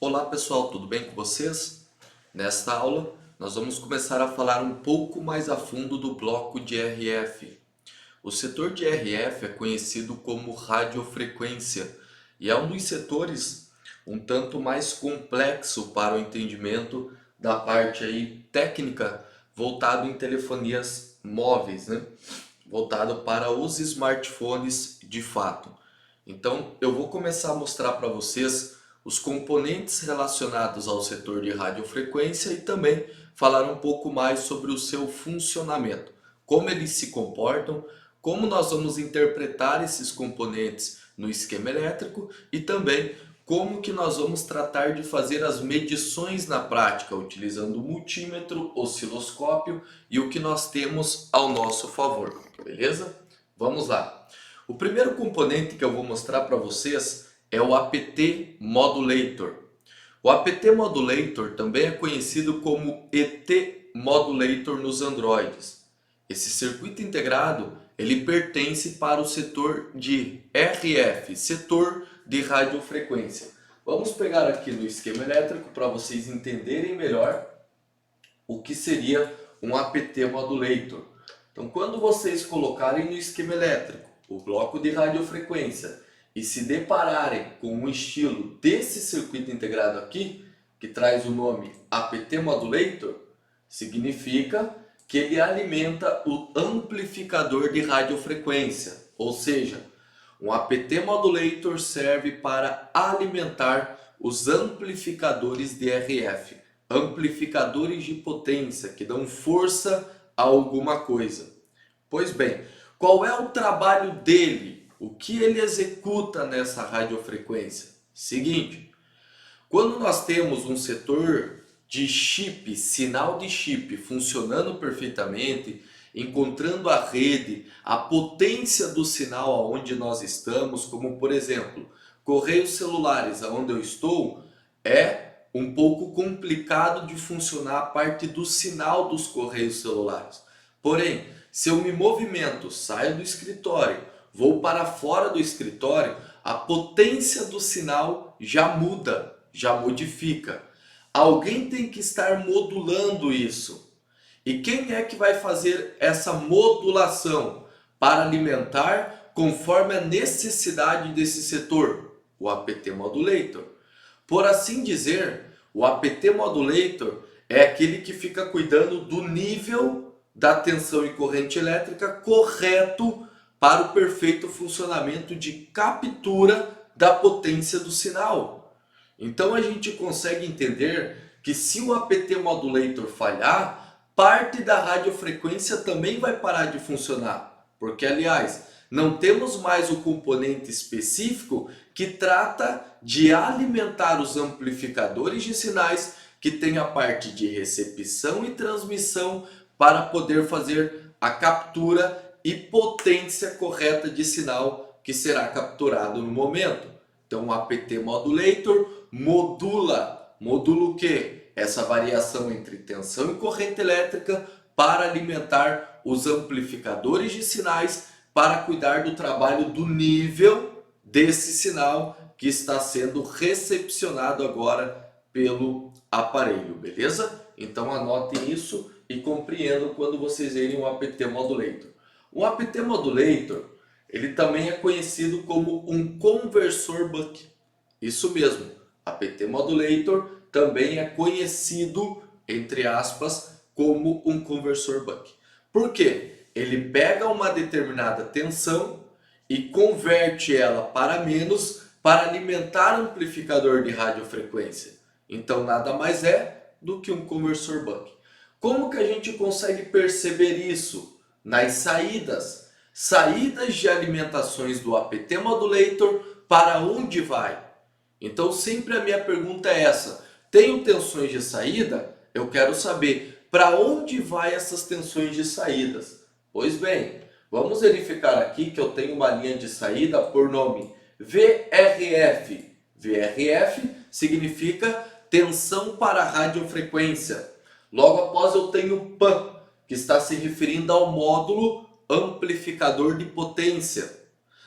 Olá pessoal, tudo bem com vocês? Nesta aula, nós vamos começar a falar um pouco mais a fundo do bloco de RF. O setor de RF é conhecido como radiofrequência e é um dos setores um tanto mais complexo para o entendimento da parte aí técnica voltado em telefonias móveis, né? Voltado para os smartphones de fato. Então, eu vou começar a mostrar para vocês os componentes relacionados ao setor de radiofrequência e também falar um pouco mais sobre o seu funcionamento, como eles se comportam, como nós vamos interpretar esses componentes no esquema elétrico e também como que nós vamos tratar de fazer as medições na prática, utilizando o multímetro, osciloscópio e o que nós temos ao nosso favor, beleza? Vamos lá. O primeiro componente que eu vou mostrar para vocês é o APT Modulator. O APT Modulator também é conhecido como ET Modulator nos Androids. Esse circuito integrado ele pertence para o setor de RF, setor de radiofrequência. Vamos pegar aqui no esquema elétrico para vocês entenderem melhor o que seria um APT Modulator. Então, quando vocês colocarem no esquema elétrico o bloco de radiofrequência e se depararem com um estilo desse circuito integrado aqui, que traz o nome APT Modulator, significa que ele alimenta o amplificador de radiofrequência, ou seja, um APT Modulator serve para alimentar os amplificadores de RF, amplificadores de potência que dão força a alguma coisa. Pois bem, qual é o trabalho dele? O que ele executa nessa radiofrequência? Seguinte, quando nós temos um setor de chip, sinal de chip funcionando perfeitamente, encontrando a rede, a potência do sinal aonde nós estamos, como por exemplo, correios celulares aonde eu estou, é um pouco complicado de funcionar a parte do sinal dos correios celulares. Porém, se eu me movimento, saio do escritório, vou para fora do escritório, a potência do sinal já muda, já modifica. Alguém tem que estar modulando isso. E quem é que vai fazer essa modulação para alimentar conforme a necessidade desse setor? O APT Modulator. Por assim dizer, o APT Modulator é aquele que fica cuidando do nível da tensão e corrente elétrica correto para o perfeito funcionamento de captura da potência do sinal. Então a gente consegue entender que se o APT Modulator falhar, parte da radiofrequência também vai parar de funcionar. Porque, aliás, não temos mais o componente específico que trata de alimentar os amplificadores de sinais que tem a parte de recepção e transmissão para poder fazer a captura e potência correta de sinal que será capturado no momento. Então o APT Modulator modula o quê? Essa variação entre tensão e corrente elétrica para alimentar os amplificadores de sinais para cuidar do trabalho do nível desse sinal que está sendo recepcionado agora pelo aparelho, beleza? Então anotem isso e compreendam quando vocês verem o APT Modulator. O APT Modulator, ele também é conhecido como um conversor buck. Isso mesmo, APT Modulator também é conhecido, entre aspas, como um conversor buck. Por quê? Ele pega uma determinada tensão e converte ela para menos para alimentar amplificador de radiofrequência. Então nada mais é do que um conversor buck. Como que a gente consegue perceber isso? Nas saídas. Saídas de alimentações do APT Modulator, para onde vai? Então sempre a minha pergunta é essa. Tenho tensões de saída? Eu quero saber para onde vai essas tensões de saídas. Pois bem, vamos verificar aqui que eu tenho uma linha de saída por nome VRF. VRF significa tensão para radiofrequência. Logo após eu tenho PAN, que está se referindo ao módulo amplificador de potência.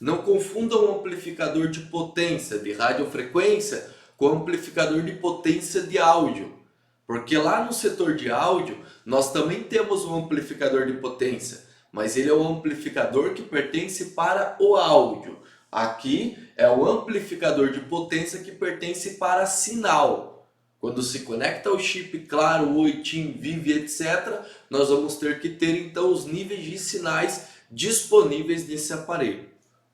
Não confundam o amplificador de potência de radiofrequência com amplificador de potência de áudio. Porque lá no setor de áudio, nós também temos um amplificador de potência, mas ele é um amplificador que pertence para o áudio. Aqui é o amplificador de potência que pertence para sinal. Quando se conecta ao chip Claro, Oi, TIM, Vivo, etc., nós vamos ter que ter então os níveis de sinais disponíveis nesse aparelho.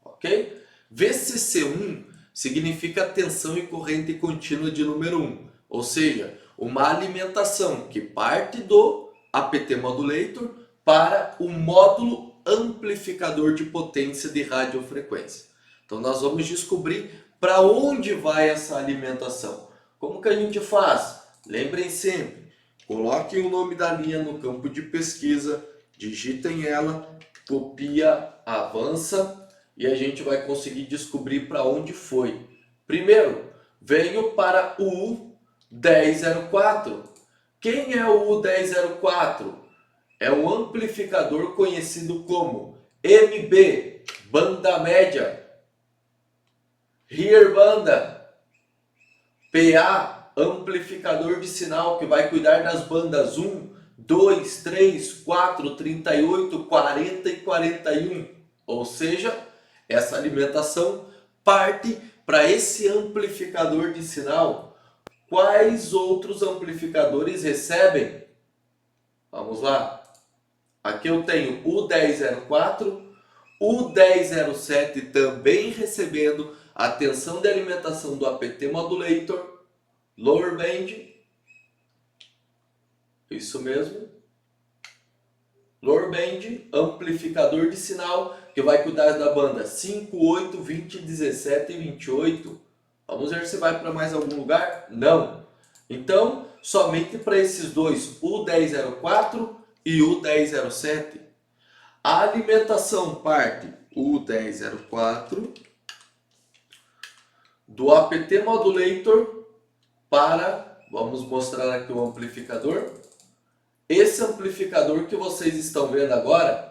Ok? VCC1 significa tensão e corrente contínua de número 1, ou seja, uma alimentação que parte do APT Modulator para o módulo amplificador de potência de radiofrequência. Então nós vamos descobrir para onde vai essa alimentação. Como que a gente faz? Lembrem sempre, coloquem o nome da linha no campo de pesquisa, digitem ela, copia, avança e a gente vai conseguir descobrir para onde foi. Primeiro, venho para o U1004. Quem é o U1004? É um amplificador conhecido como MB, banda média, Rear banda, PA, amplificador de sinal que vai cuidar das bandas 1, 2, 3, 4, 38, 40 e 41. Ou seja, essa alimentação parte para esse amplificador de sinal. Quais outros amplificadores recebem? Vamos lá. Aqui eu tenho o U1004, o U1007 também recebendo a tensão de alimentação do APT Modulator, Lower Band, isso mesmo, Lower Band, amplificador de sinal que vai cuidar da banda 5, 8, 20, 17 e 28. Vamos ver se vai para mais algum lugar? Não. Então, somente para esses dois, o U1004 e o U1007. A alimentação parte o U1004 do APT Modulator para, vamos mostrar aqui o amplificador. Esse amplificador que vocês estão vendo agora,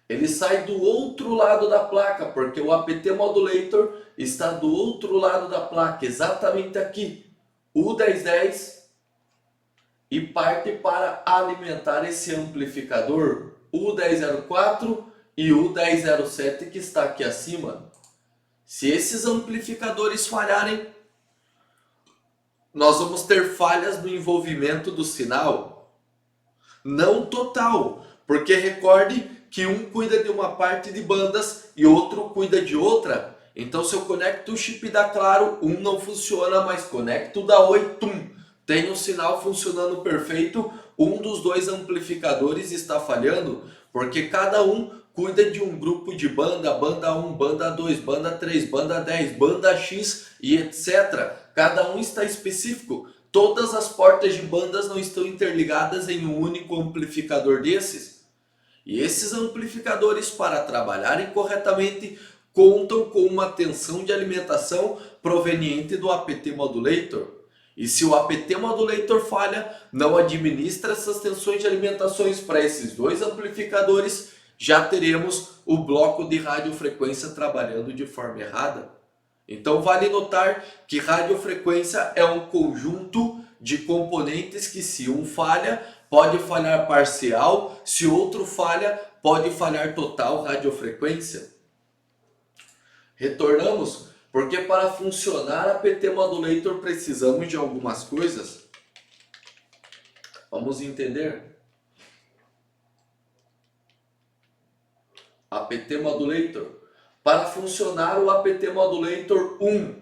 ele sai do outro lado da placa, porque o APT Modulator está do outro lado da placa, exatamente aqui, o U1010, e parte para alimentar esse amplificador, o U1004 e o U1007 que está aqui acima. Se esses amplificadores falharem, nós vamos ter falhas no envolvimento do sinal, não total, porque recorde que um cuida de uma parte de bandas e outro cuida de outra. Então se eu conecto o chip da Claro, um não funciona, mas conecto o da Oi, tem um sinal funcionando perfeito, um dos dois amplificadores está falhando, porque cada um cuida de um grupo de banda, banda 1, banda 2, banda 3, banda 10, banda X e etc. Cada um está específico. Todas as portas de bandas não estão interligadas em um único amplificador desses. E esses amplificadores, para trabalharem corretamente, contam com uma tensão de alimentação proveniente do APT Modulator. E se o APT Modulator falha, não administra essas tensões de alimentações para esses dois amplificadores, já teremos o bloco de radiofrequência trabalhando de forma errada. Então vale notar que radiofrequência é um conjunto de componentes que, se um falha, pode falhar parcial, se outro falha, pode falhar total radiofrequência. Retornamos, porque para funcionar a APT Modulator precisamos de algumas coisas. Vamos entender. APT Modulator. Para funcionar o APT Modulator 1,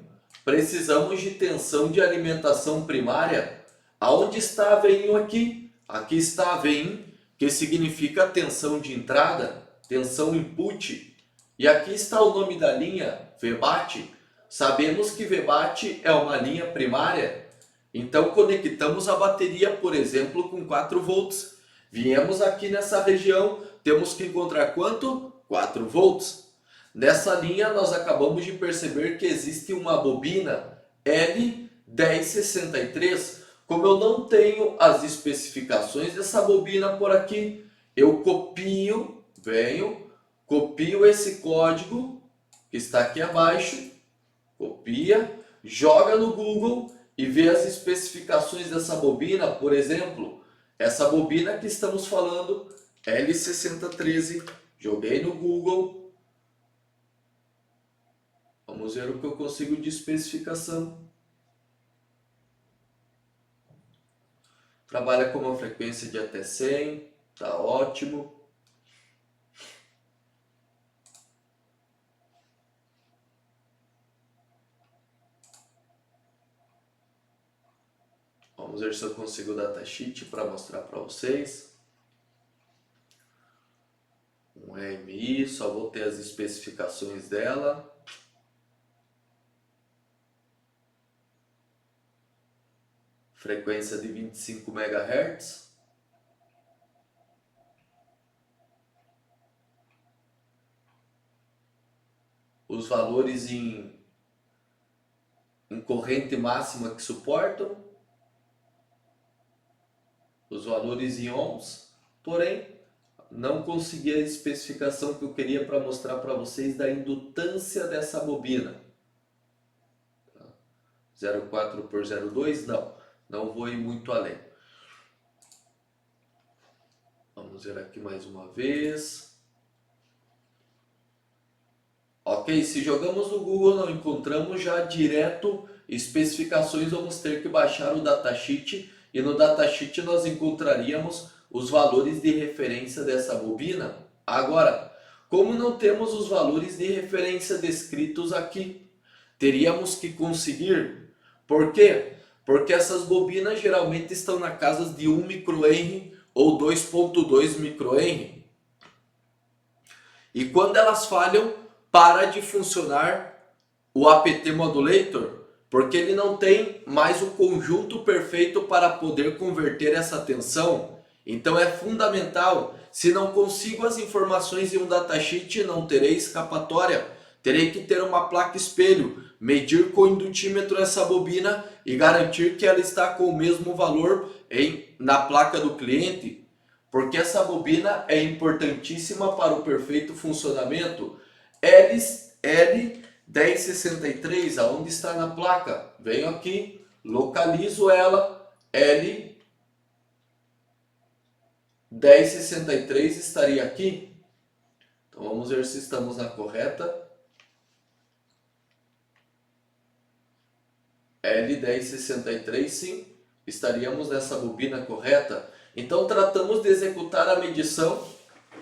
precisamos de tensão de alimentação primária. Aonde está a VIN aqui? Aqui está a VIN, que significa tensão de entrada, tensão input. E aqui está o nome da linha, VBAT. Sabemos que VBAT é uma linha primária. Então conectamos a bateria, por exemplo, com 4 volts. Viemos aqui nessa região, temos que encontrar quanto? 4 volts. Nessa linha nós acabamos de perceber que existe uma bobina L1063. Como eu não tenho as especificações dessa bobina por aqui, eu copio esse código que está aqui abaixo, Copia, joga no Google e vê as especificações dessa bobina. Por exemplo, essa bobina que estamos falando, L6013. Joguei no Google. Vamos ver o que eu consigo de especificação. Trabalha com uma frequência de até 100, tá ótimo. Vamos ver se eu consigo o datasheet para mostrar para vocês. Um RMI, só vou ter as especificações dela. Frequência de 25 MHz. Os valores em corrente máxima que suportam. Os valores em ohms. Porém, não consegui a especificação que eu queria para mostrar para vocês da indutância dessa bobina. 0,4 por 0,2? Não vou ir muito além. Vamos ver aqui mais uma vez. Ok, se jogamos no Google não encontramos já direto especificações, vamos ter que baixar o datasheet e no datasheet nós encontraríamos os valores de referência dessa bobina. Agora, como não temos os valores de referência descritos aqui, teríamos que conseguir. Por quê? Porque essas bobinas geralmente estão na casa de 1 microhenry ou 2.2 microhenry. E quando elas falham, para de funcionar o apt modulator, porque ele não tem mais o conjunto perfeito para poder converter essa tensão. Então é fundamental, se não consigo as informações em um datasheet, não terei escapatória. Terei que ter uma placa espelho, medir com indutímetro essa bobina e garantir que ela está com o mesmo valor na placa do cliente, porque essa bobina é importantíssima para o perfeito funcionamento. L1063, aonde está na placa? Venho aqui, localizo ela, L1063 estaria aqui. Então vamos ver se estamos na correta. L1063, sim, estaríamos nessa bobina correta. Então tratamos de executar a medição,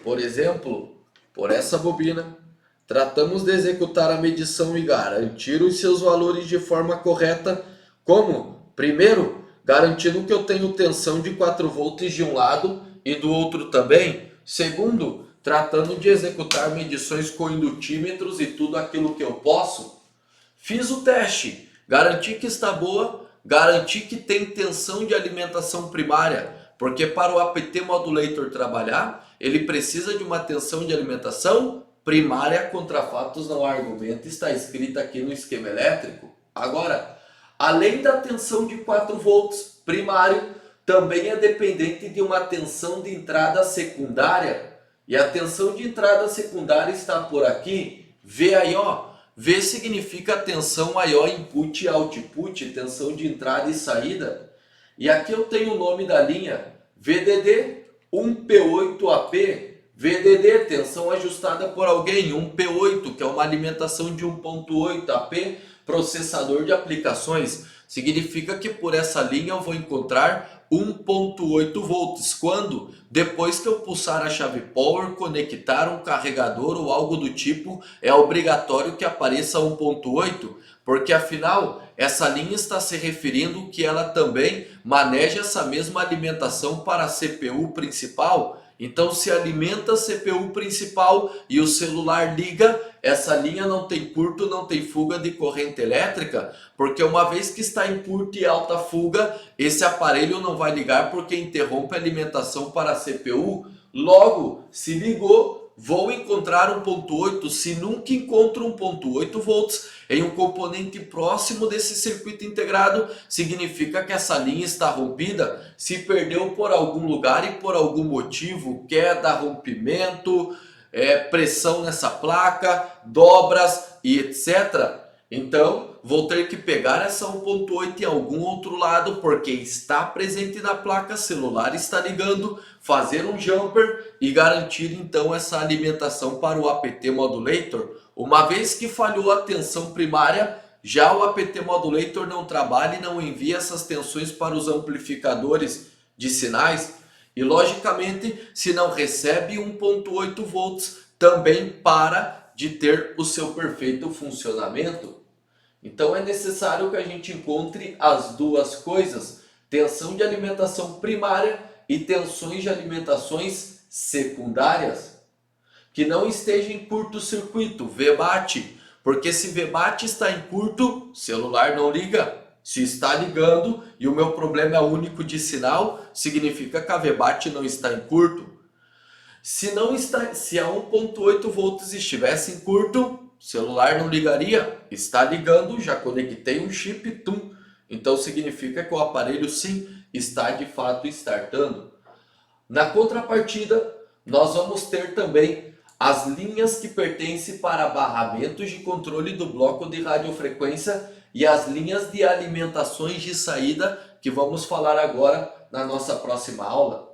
por exemplo, por essa bobina. Tratamos de executar a medição e garantir os seus valores de forma correta. Como? Primeiro, garantindo que eu tenho tensão de 4 volts de um lado e do outro também. Segundo, tratando de executar medições com indutímetros e tudo aquilo que eu posso. Fiz o teste, garanti que está boa, garanti que tem tensão de alimentação primária, porque para o apt modulator trabalhar, ele precisa de uma tensão de alimentação primária. Contra fatos não há argumento, está escrito aqui no esquema elétrico. Agora, além da tensão de 4 volts primário, também é dependente de uma tensão de entrada secundária. E a tensão de entrada secundária está por aqui. V aí, ó. V significa tensão aí, ó, input e output, tensão de entrada e saída. E aqui eu tenho o nome da linha VDD 1P8AP. VDD, tensão ajustada por alguém, 1P8, que é uma alimentação de 1.8, AP, processador de aplicações. Significa que por essa linha eu vou encontrar 1.8 volts. Quando? Depois que eu pulsar a chave Power, conectar um carregador ou algo do tipo, é obrigatório que apareça 1.8, porque afinal essa linha está se referindo que ela também maneja essa mesma alimentação para a CPU principal. Então se alimenta a CPU principal e o celular liga, essa linha não tem curto, não tem fuga de corrente elétrica, porque uma vez que está em curto e alta fuga, esse aparelho não vai ligar porque interrompe a alimentação para a CPU. Logo, se ligou, vou encontrar 1.8, se nunca encontro 1.8 volts em um componente próximo desse circuito integrado, significa que essa linha está rompida, se perdeu por algum lugar e por algum motivo, queda, rompimento, pressão nessa placa, dobras e etc. Então, vou ter que pegar essa 1.8 em algum outro lado, porque está presente na placa, celular está ligando, fazer um jumper e garantir então essa alimentação para o APT Modulator. Uma vez que falhou a tensão primária, já o APT Modulator não trabalha e não envia essas tensões para os amplificadores de sinais. E logicamente, se não recebe 1.8 volts, também para de ter o seu perfeito funcionamento. Então é necessário que a gente encontre as duas coisas, tensão de alimentação primária e tensões de alimentações secundárias, que não esteja em curto-circuito, VBAT, porque se VBAT está em curto, celular não liga. Se está ligando e o meu problema é único de sinal, significa que a VBAT não está em curto. Se não está, se a 1.8 volts estivesse em curto, o celular não ligaria. Está ligando, já conectei um chip, tum. Então significa que o aparelho sim está de fato startando. Na contrapartida, nós vamos ter também as linhas que pertencem para barramentos de controle do bloco de radiofrequência e as linhas de alimentações de saída que vamos falar agora na nossa próxima aula.